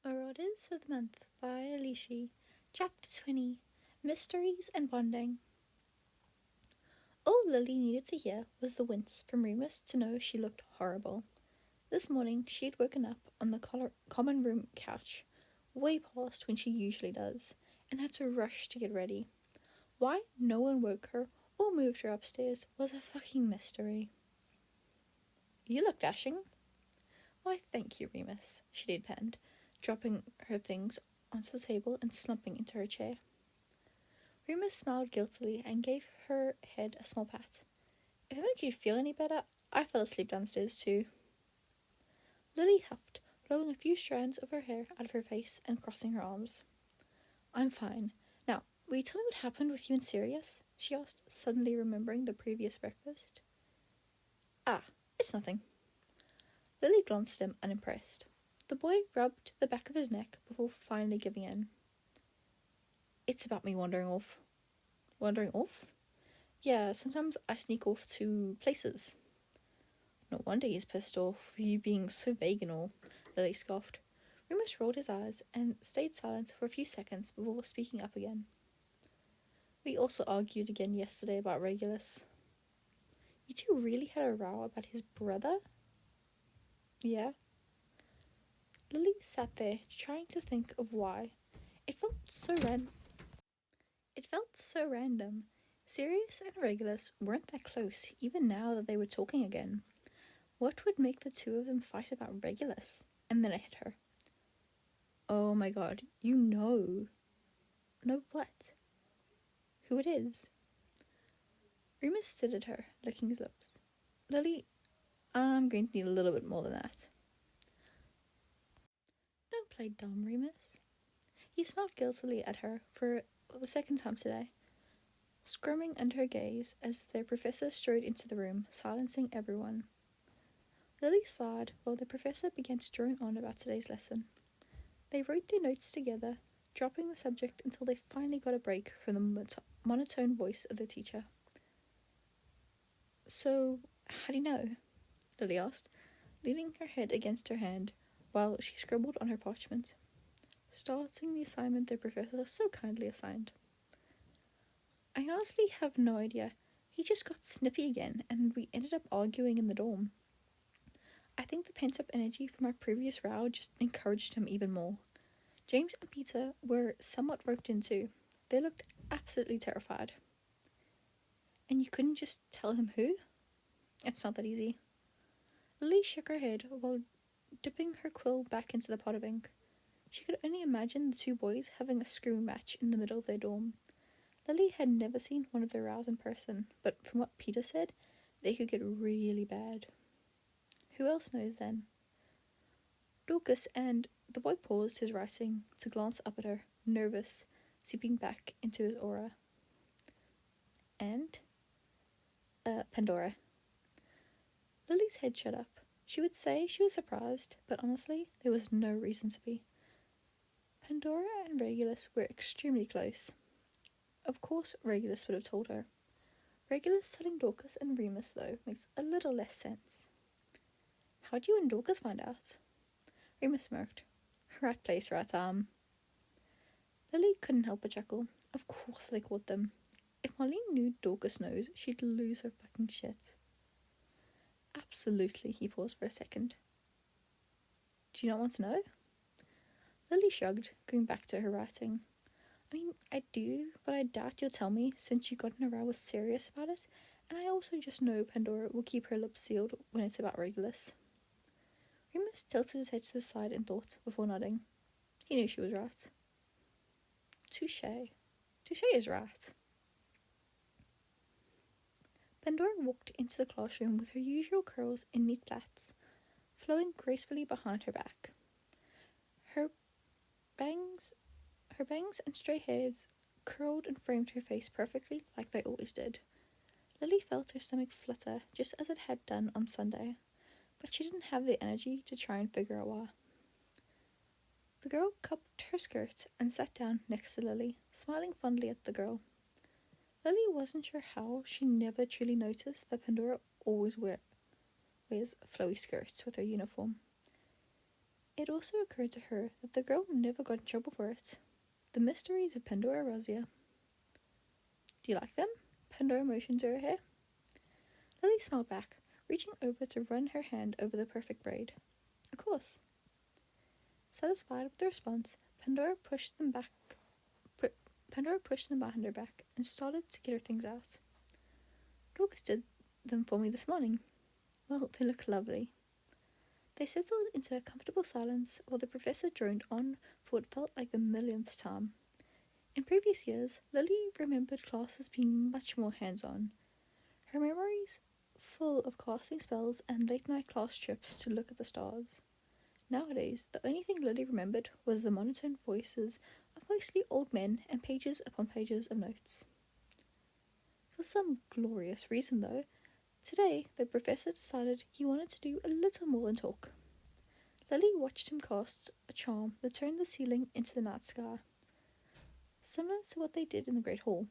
Marauders of the Month by lishiee, Chapter 20, Mysteries and Bonding. All Lily needed to hear was the wince from Remus to know she looked horrible. This morning she had woken up on the common room couch, way past when she usually does, and had to rush to get ready. Why no one woke her or moved her upstairs was a fucking mystery. "You look dashing." "Why, thank you, Remus," she deadpanned, dropping her things onto the table and slumping into her chair. Remus smiled guiltily and gave her head a small pat. "If it makes you feel any better, I fell asleep downstairs too." Lily huffed, blowing a few strands of her hair out of her face and crossing her arms. "I'm fine. Now, will you tell me what happened with you and Sirius?" she asked, suddenly remembering the previous breakfast. "Ah, it's nothing." Lily glanced at him, unimpressed. The boy rubbed the back of his neck before finally giving in. "It's about me wandering off." "Wandering off?" "Yeah, sometimes I sneak off to places." "No wonder he's pissed off with you being so vague and all," Lily scoffed. Remus rolled his eyes and stayed silent for a few seconds before speaking up again. "We also argued again yesterday about Regulus." "You two really had a row about his brother?" "Yeah." Lily sat there, trying to think of why. It felt so random. Sirius and Regulus weren't that close, even now that they were talking again. What would make the two of them fight about Regulus? And then it hit her. "Oh my god, you know." "Know what?" "Who it is." Remus stared at her, licking his lips. "Lily, I'm going to need a little bit more than that." "Don't play dumb, Remus." He smiled guiltily at her for the second time today, squirming under her gaze as their professor strode into the room, silencing everyone. Lily sighed while the professor began to drone on about today's lesson. They wrote their notes together, dropping the subject until they finally got a break from the monotone voice of the teacher. "So, how do you know?" Lily asked, leaning her head against her hand while she scribbled on her parchment, starting the assignment the professor so kindly assigned. "I honestly have no idea. He just got snippy again, and we ended up arguing in the dorm. I think the pent-up energy from our previous row just encouraged him even more. James and Peter were somewhat roped in too. They looked absolutely terrified." "And you couldn't just tell him who?" "It's not that easy." Lily shook her head while dipping her quill back into the pot of ink. She could only imagine the two boys having a screaming match in the middle of their dorm. Lily had never seen one of their rows in person, but from what Peter said, they could get really bad. "Who else knows then?" "Dorcas and—" The boy paused his writing to glance up at her, nervous, seeping back into his aura. "And?" Pandora." Lily's head shut up. She would say she was surprised, but honestly, there was no reason to be. Pandora and Regulus were extremely close. Of course Regulus would have told her. Regulus telling Dorcas and Remus, though, makes a little less sense. "How'd you and Dorcas find out?" Remus smirked. "Rat place, rat arm." Lily couldn't help but chuckle. Of course they caught them. If Molly knew Dorcas knows, she'd lose her fucking shit. "Absolutely," he paused for a second. "Do you not want to know?" Lily shrugged, going back to her writing. "I mean, I do, but I doubt you'll tell me since you got in a row with Sirius about it, and I also just know Pandora will keep her lips sealed when it's about Regulus." Remus tilted his head to the side in thought before nodding. He knew she was right. Touché. Touché is right. Pandora walked into the classroom with her usual curls in neat plaits, flowing gracefully behind her back. Her bangs and stray hairs curled and framed her face perfectly like they always did. Lily felt her stomach flutter just as it had done on Sunday, but she didn't have the energy to try and figure out why. The girl cupped her skirt and sat down next to Lily, smiling fondly at the girl. Lily wasn't sure how she never truly noticed that Pandora always wears flowy skirts with her uniform. It also occurred to her that the girl never got in trouble for it. The Mysteries of Pandora Rosia. Do you like them? Pandora motioned to her hair. Lily smiled back, reaching over to run her hand over the perfect braid. Of course. Satisfied with the response, Pandora pushed them behind her back and started to get her things out. Dorcas did them for me this morning. Well, they look lovely. They settled into a comfortable silence while the professor droned on for what felt like the millionth time. In previous years, Lily remembered classes being much more hands-on. Her memories full of casting spells and late-night class trips to look at the stars. Nowadays, the only thing Lily remembered was the monotone voices of mostly old men and pages upon pages of notes. For some glorious reason, though, today the professor decided he wanted to do a little more than talk. Lily watched him cast a charm that turned the ceiling into the night sky, similar to what they did in the Great Hall.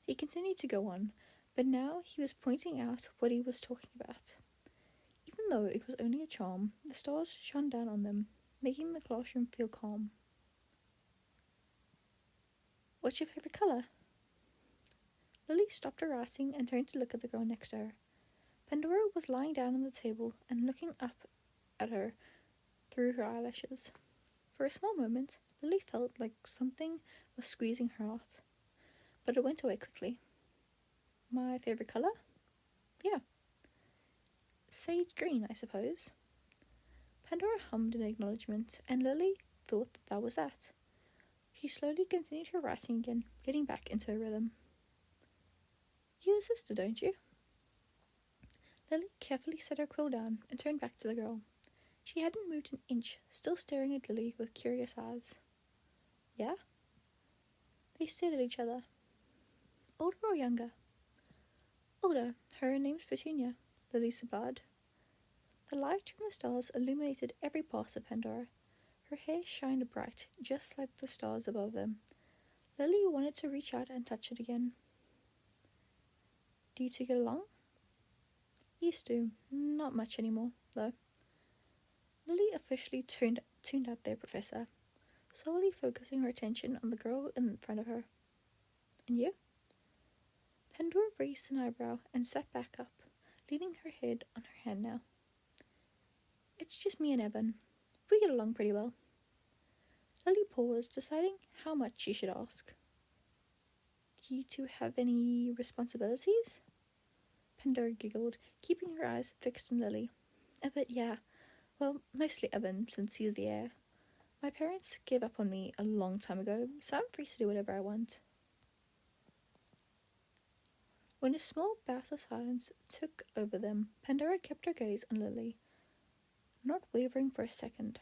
He continued to go on, but now he was pointing out what he was talking about. Even though it was only a charm, the stars shone down on them, making the classroom feel calm. What's your favourite colour? Lily stopped her writing and turned to look at the girl next to her. Pandora was lying down on the table and looking up at her through her eyelashes. For a small moment, Lily felt like something was squeezing her heart, but it went away quickly. My favourite colour? Yeah. Sage green, I suppose. Pandora hummed in acknowledgement, and Lily thought that was that. She slowly continued her writing again, getting back into her rhythm. You assist her, don't you? Lily carefully set her quill down and turned back to the girl. She hadn't moved an inch, still staring at Lily with curious eyes. Yeah? They stared at each other. Older or younger? Older. Her name's Petunia, Lily supplied. The light from the stars illuminated every part of Pandora. Her hair shined bright, just like the stars above them. Lily wanted to reach out and touch it again. Do you two get along? Used to. Not much anymore, though. Lily officially tuned out their professor, solely focusing her attention on the girl in front of her. And you? Pandora raised an eyebrow and sat back up, leaning her head on her hand now. It's just me and Evan. We get along pretty well. Lily paused, deciding how much she should ask. Do you two have any responsibilities? Pandora giggled, keeping her eyes fixed on Lily. A bit, yeah. Well, mostly Evan, since he's the heir. My parents gave up on me a long time ago, so I'm free to do whatever I want. When a small bout of silence took over them, Pandora kept her gaze on Lily, not wavering for a second.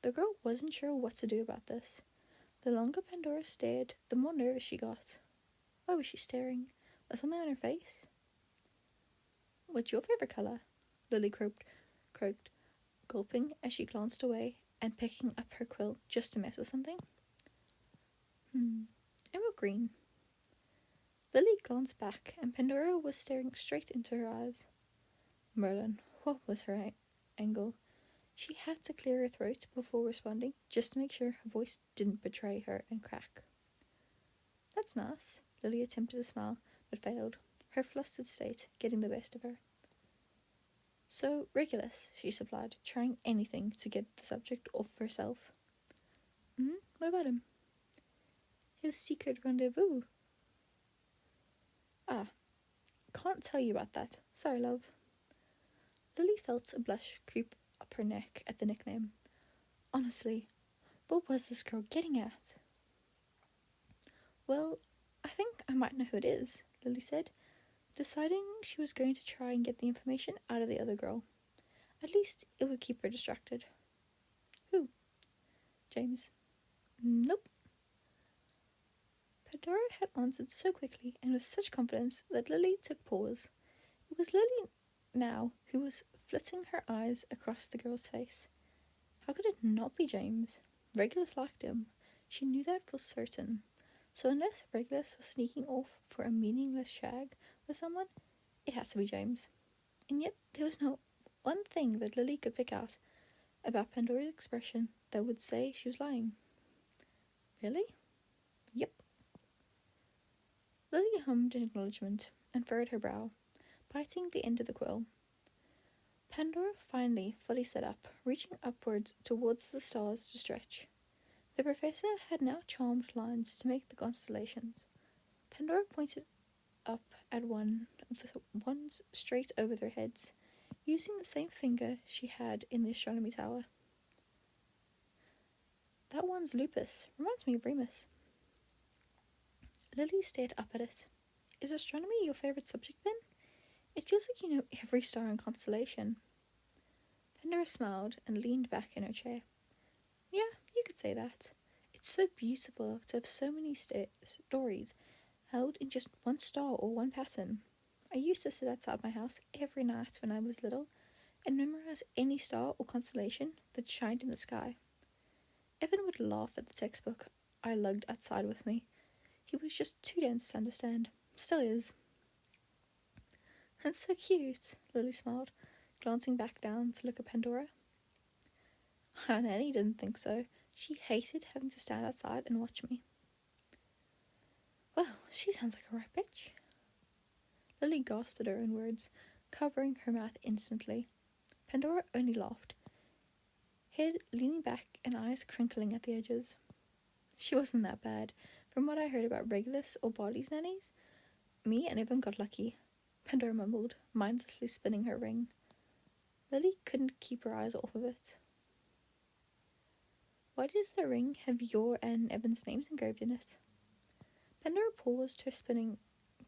The girl wasn't sure what to do about this. The longer Pandora stared, the more nervous she got. Why was she staring? Was something on her face? What's your favourite colour? Lily croaked, gulping as she glanced away and picking up her quill just to mess with something. Emerald green. Lily glanced back, and Pandora was staring straight into her eyes. Merlin, what was her angle? She had to clear her throat before responding, just to make sure her voice didn't betray her and crack. That's nice. Lily attempted to smile, but failed, her flustered state getting the best of her. So, Regulus, she supplied, trying anything to get the subject off of herself. What about him? His secret rendezvous. Ah, can't tell you about that. Sorry, love. Lily felt a blush creep up her neck at the nickname. Honestly, what was this girl getting at? Well, I think I might know who it is, Lily said, deciding she was going to try and get the information out of the other girl. At least it would keep her distracted. Who? James. Nope. Pandora had answered so quickly and with such confidence that Lily took pause. It was Lily now who was flitting her eyes across the girl's face. How could it not be James? Regulus liked him. She knew that for certain. So unless Regulus was sneaking off for a meaningless shag with someone, it had to be James. And yet there was no one thing that Lily could pick out about Pandora's expression that would say she was lying. Really? Yep. Lily hummed in acknowledgement and furrowed her brow, biting the end of the quill. Pandora finally fully sat up, reaching upwards towards the stars to stretch. The professor had now charmed lines to make the constellations. Pandora pointed up at one of the ones straight over their heads, using the same finger she had in the astronomy tower. That one's Lupus. Reminds me of Remus. Lily stared up at it. Is astronomy your favourite subject then? It feels like you know every star and constellation. Pandora smiled and leaned back in her chair. Yeah, you could say that. It's so beautiful to have so many stories held in just one star or one pattern. I used to sit outside my house every night when I was little and memorize any star or constellation that shined in the sky. Evan would laugh at the textbook I lugged outside with me. He was just too dense to understand. Still is. That's so cute, Lily smiled, glancing back down to look at Pandora. Aunt Annie didn't think so. She hated having to stand outside and watch me. Well, she sounds like a right bitch. Lily gasped at her own words, covering her mouth instantly. Pandora only laughed, head leaning back and eyes crinkling at the edges. She wasn't that bad. From what I heard about Regulus or Barley's nannies, me and Evan got lucky, Pandora mumbled, mindlessly spinning her ring. Lily couldn't keep her eyes off of it. Why does the ring have your and Evan's names engraved in it? Pandora paused her spinning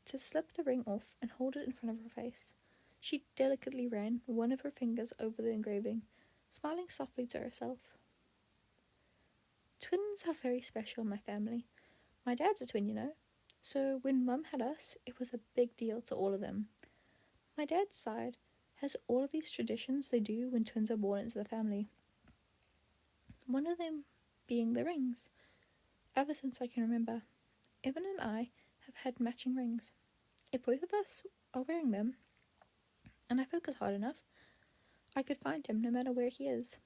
to slip the ring off and hold it in front of her face. She delicately ran one of her fingers over the engraving, smiling softly to herself. Twins are very special in my family. My dad's a twin, you know. So when Mum had us, it was a big deal to all of them. My dad's side has all of these traditions they do when twins are born into the family. One of them being the rings. Ever since I can remember, Evan and I have had matching rings. If both of us are wearing them, and I focus hard enough, I could find him no matter where he is.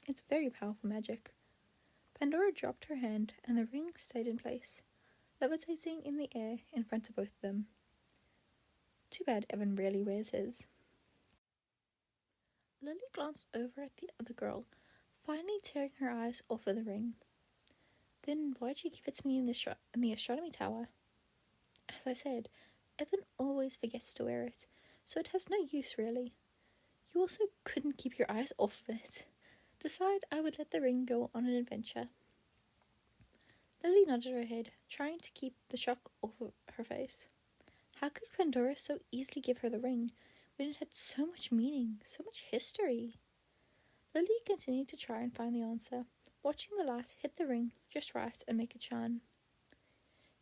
It's very powerful magic. Pandora dropped her hand and the ring stayed in place, levitating in the air in front of both of them. Too bad Evan rarely wears his. Lily glanced over at the other girl, finally tearing her eyes off of the ring. Then why'd you give it to me in the astronomy tower? As I said, Evan always forgets to wear it, so it has no use really. You also couldn't keep your eyes off of it. Decide I would let the ring go on an adventure. Lily nodded her head, trying to keep the shock off of her face. How could Pandora so easily give her the ring when it had so much meaning, so much history? Lily continued to try and find the answer, watching the light hit the ring just right and make it shine.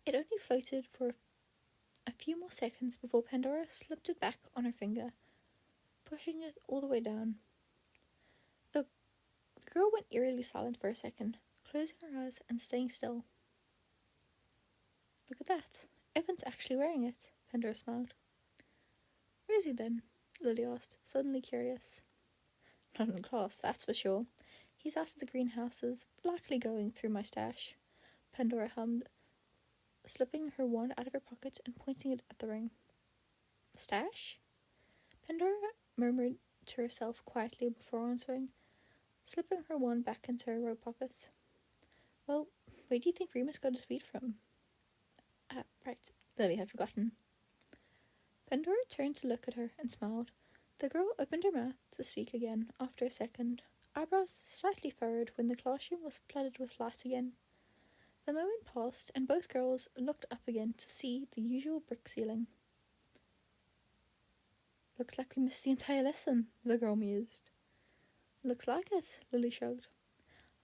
It only floated for a few more seconds before Pandora slipped it back on her finger, pushing it all the way down. The girl went eerily silent for a second, closing her eyes and staying still. Look at that. Evan's actually wearing it, Pandora smiled. Where is he then? Lily asked, suddenly curious. Not in class, that's for sure. He's out of the greenhouses, likely going through my stash, Pandora hummed, slipping her wand out of her pocket and pointing it at the ring. Stash? Pandora murmured to herself quietly before answering, slipping her wand back into her robe pocket. Well, where do you think Remus got his weed from? Right, Lily had forgotten. Pandora turned to look at her and smiled. The girl opened her mouth to speak again after a second, eyebrows slightly furrowed when the classroom was flooded with light again. The moment passed and both girls looked up again to see the usual brick ceiling. Looks like we missed the entire lesson, the girl mused. Looks like it, Lily shrugged,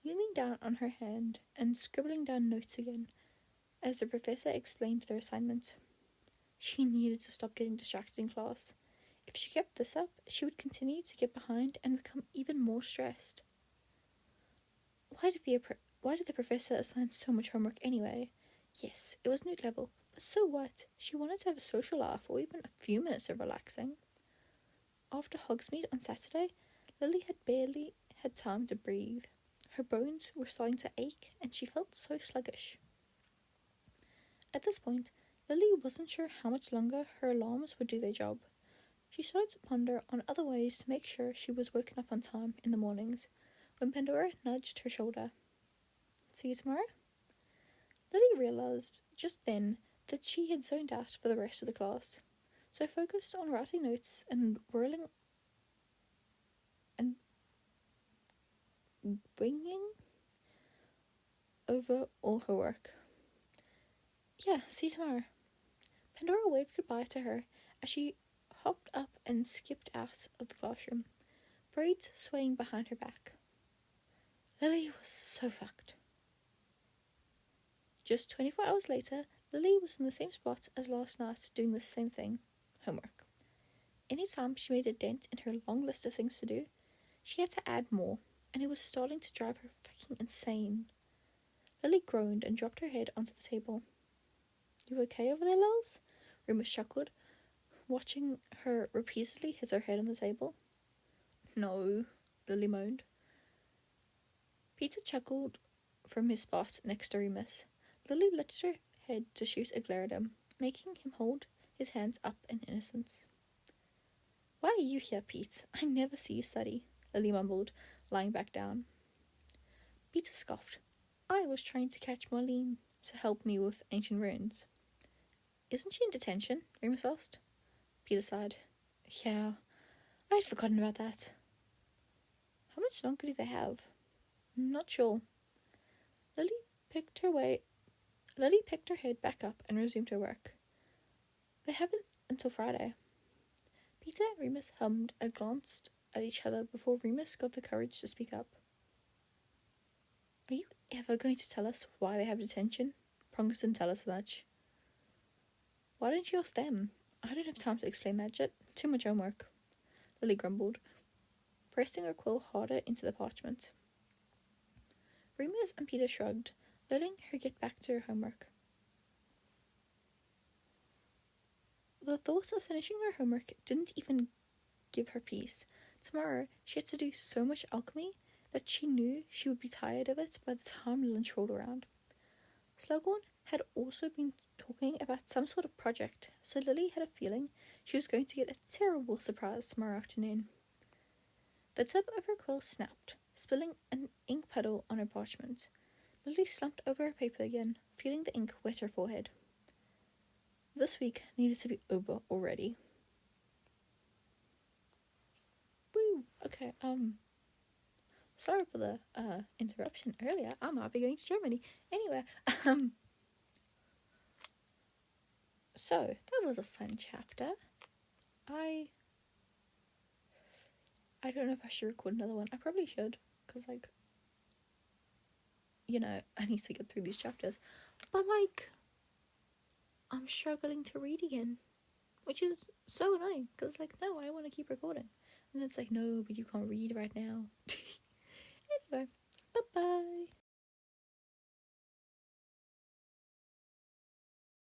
leaning down on her hand and scribbling down notes again as the professor explained their assignment. She needed to stop getting distracted in class. If she kept this up, she would continue to get behind and become even more stressed. Why did the professor assign so much homework anyway? Yes, it was new level, but so what? She wanted to have a social laugh or even a few minutes of relaxing. After Hogsmeade on Saturday, Lily had time to breathe. Her bones were starting to ache, and she felt so sluggish. At this point, Lily wasn't sure how much longer her alarms would do their job. She started to ponder on other ways to make sure she was woken up on time in the mornings, when Pandora nudged her shoulder. "See you tomorrow?" Lily realised just then that she had zoned out for the rest of the class, so focused on writing notes and whirling and winging over all her work. "Yeah, see you tomorrow." Pandora waved goodbye to her as she hopped up and skipped out of the classroom, braids swaying behind her back. Lily was so fucked. Just 24 hours later, Lily was in the same spot as last night doing the same thing, homework. Anytime she made a dent in her long list of things to do, she had to add more, and it was starting to drive her fucking insane. Lily groaned and dropped her head onto the table. "You okay over there, Lils?" Remus chuckled, watching her repeatedly hit her head on the table. "No," Lily moaned. Peter chuckled from his spot next to Remus. Lily lifted her head to shoot a glare at him, making him hold his hands up in innocence. "Why are you here, Pete? I never see you study," Lily mumbled, lying back down. Peter scoffed. "I was trying to catch Marlene to help me with ancient runes." "Isn't she in detention?" Remus asked. Peter sighed. "Yeah, I'd forgotten about that." "How much longer do they have?" "Not sure." Lily picked her head back up and resumed her work. "They have it until Friday." Peter and Remus hummed and glanced at each other before Remus got the courage to speak up. "Are you ever going to tell us why they have detention? Prongus didn't tell us much." "Why don't you ask them? I don't have time to explain that yet. Too much homework," Lily grumbled, pressing her quill harder into the parchment. Remus and Peter shrugged, letting her get back to her homework. The thought of finishing her homework didn't even give her peace. Tomorrow she had to do so much alchemy that she knew she would be tired of it by the time lunch rolled around. Slughorn had also been talking about some sort of project, so Lily had a feeling she was going to get a terrible surprise tomorrow afternoon. The tip of her quill snapped, spilling an ink puddle on her parchment. Lily slumped over her paper again, feeling the ink wet her forehead. This week needed to be over already. Woo! Okay, sorry for the interruption earlier. I might be going to Germany. Anyway, so that was a fun chapter. I don't know if I should record another one. I probably should, because, I need to get through these chapters. But, I'm struggling to read again, which is so annoying, because, no, I want to keep recording. And then it's no, but you can't read right now.